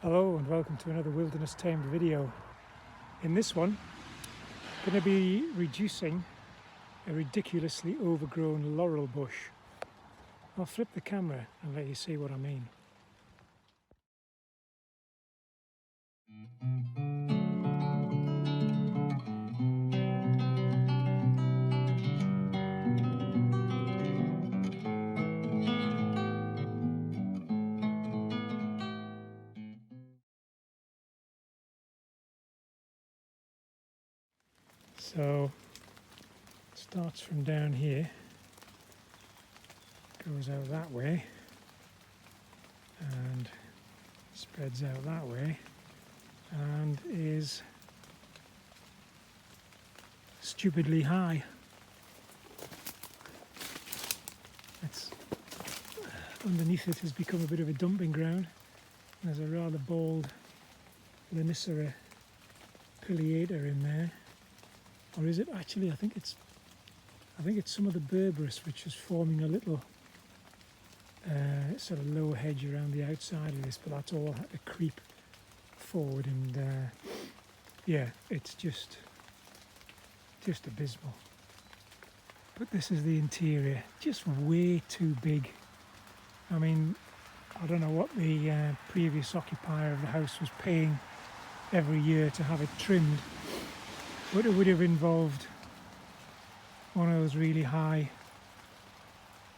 Hello and welcome to another wilderness tamed video. In this one, I'm going to be reducing a ridiculously overgrown laurel bush. I'll flip the camera and let you see what I mean. So it starts from down here, goes out that way and spreads out that way and is stupidly high. It's underneath it has become a bit of a dumping ground. There's a rather bald Lanicera pileata in there. Or is it actually? I think it's some of the berberis which is forming a little sort of low hedge around the outside of this, but that's all had to creep forward, and yeah, it's just abysmal. But this is the interior, just way too big. I mean, I don't know what the previous occupier of the house was paying every year to have it trimmed, but it would have involved one of those really high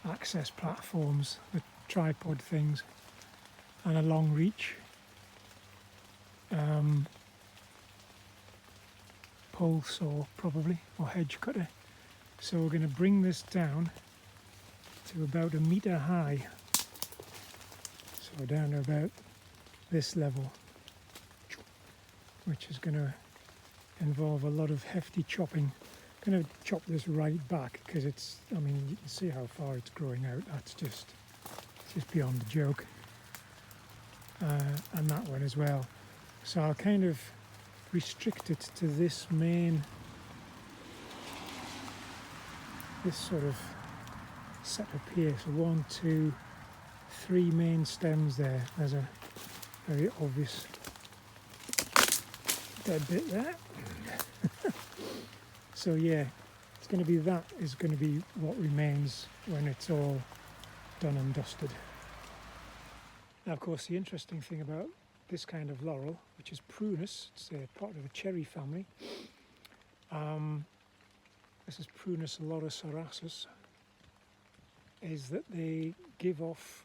access platforms, the tripod things, and a long reach pole saw probably, or hedge cutter. So we're going to bring this down to about 1 metre high, so down to about this level, which is going to involve a lot of hefty chopping. I'm going to chop this right back because it's, I mean, you can see how far it's growing out. That's just beyond the joke. And that one as well. So I'll kind of restrict it to this sort of setup here. So 1, 2, 3 main stems there. There's a very obvious dead bit there. So yeah, it's going to be that is going to be what remains when it's all done and dusted. Now, of course, the interesting thing about this kind of laurel, which is prunus, it's a part of the cherry family. This is Prunus lauricerasus, is that they give off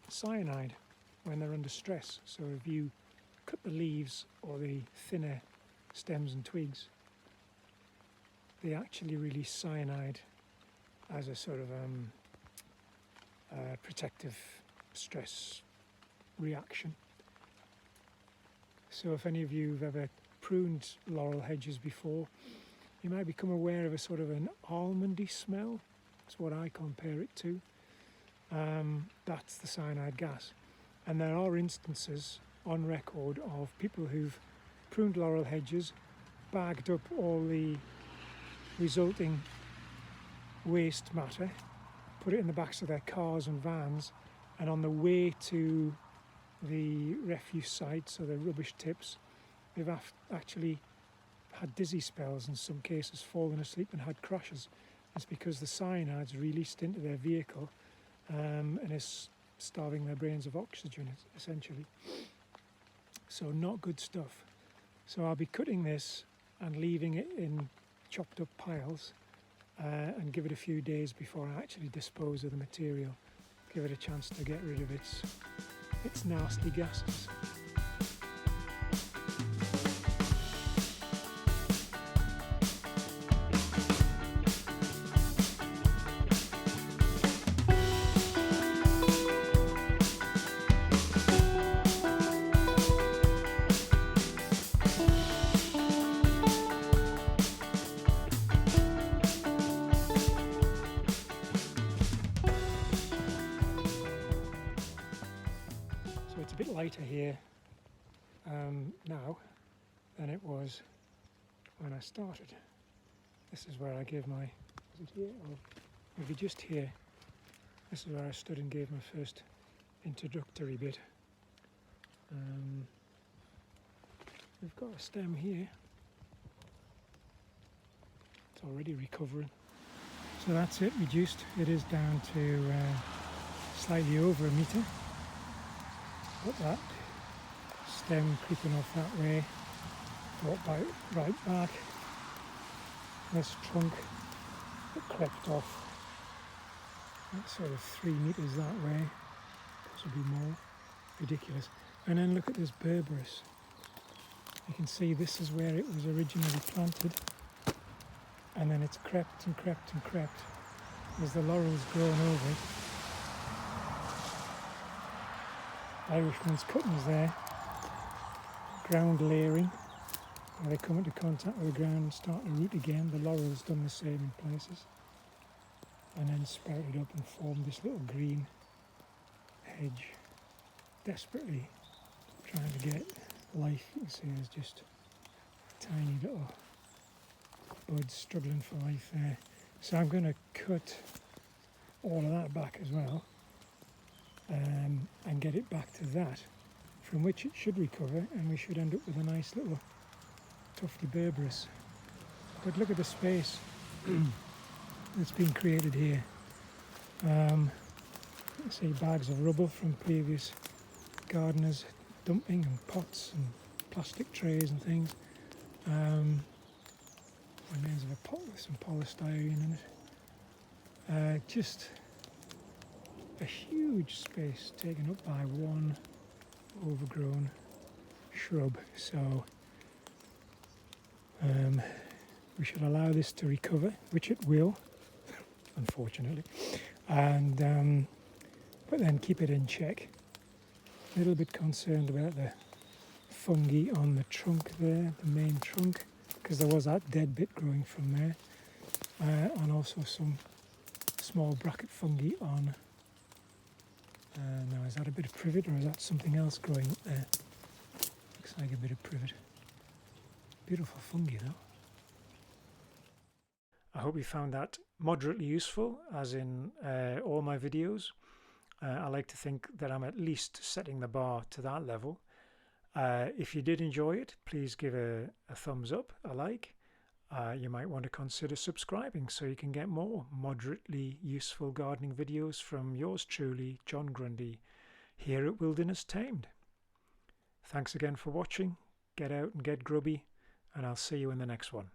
cyanide when they're under stress. So if you cut the leaves or the thinner stems and twigs, they actually release cyanide as a sort of protective stress reaction. So if any of you have ever pruned laurel hedges before, you might become aware of a sort of an almondy smell. That's what I compare it to. That's the cyanide gas. And there are instances on record of people who've pruned laurel hedges, bagged up all the resulting waste matter, put it in the backs of their cars and vans, and on the way to the refuse sites or the rubbish tips, they've actually had dizzy spells, in some cases fallen asleep and had crashes. It's because the cyanide's released into their vehicle and is starving their brains of oxygen, essentially. So not good stuff. So I'll be cutting this and leaving it in chopped up piles and give it a few days before I actually dispose of the material. Give it a chance to get rid of its nasty gases. It's a bit lighter here now than it was when I started. This is where I gave my, is it here or maybe just here? This is where I stood and gave my first introductory bit. we've got a stem here. It's already recovering. So that's it, reduced. It is down to slightly over a metre. Got that stem creeping off that way. Brought right back. This trunk that crept off. That's sort of 3 metres that way. Possibly more. Ridiculous. And then look at this berberis. You can see this is where it was originally planted, and then it's crept and crept and crept as the laurel's grown over it. Irishman's cuttings there, ground layering, where they come into contact with the ground and start to root again. The laurel's done the same in places, and then sprouted up and formed this little green hedge, desperately trying to get life. You can see there's just tiny little buds struggling for life there. So I'm going to cut all of that back as well, and get it back to that, from which it should recover, and we should end up with a nice little tufty berberis. But look at the space that's been created here. You see bags of rubble from previous gardeners dumping, and pots and plastic trays and things. Remains of a pot with some polystyrene in it. Just a huge space taken up by one overgrown shrub. So we should allow this to recover, which it will, unfortunately, and but then keep it in check. A little bit concerned about the fungi on the trunk there, the main trunk, because there was that dead bit growing from there, and also some small bracket fungi on. Now, is that a bit of privet, or is that something else growing up there? Looks like a bit of privet. Beautiful fungi though. I hope you found that moderately useful, as in all my videos. I like to think that I'm at least setting the bar to that level. If you did enjoy it, please give a thumbs up, a like. You might want to consider subscribing so you can get more moderately useful gardening videos from yours truly, John Grundy, here at Wilderness Tamed. Thanks again for watching. Get out and get grubby, and I'll see you in the next one.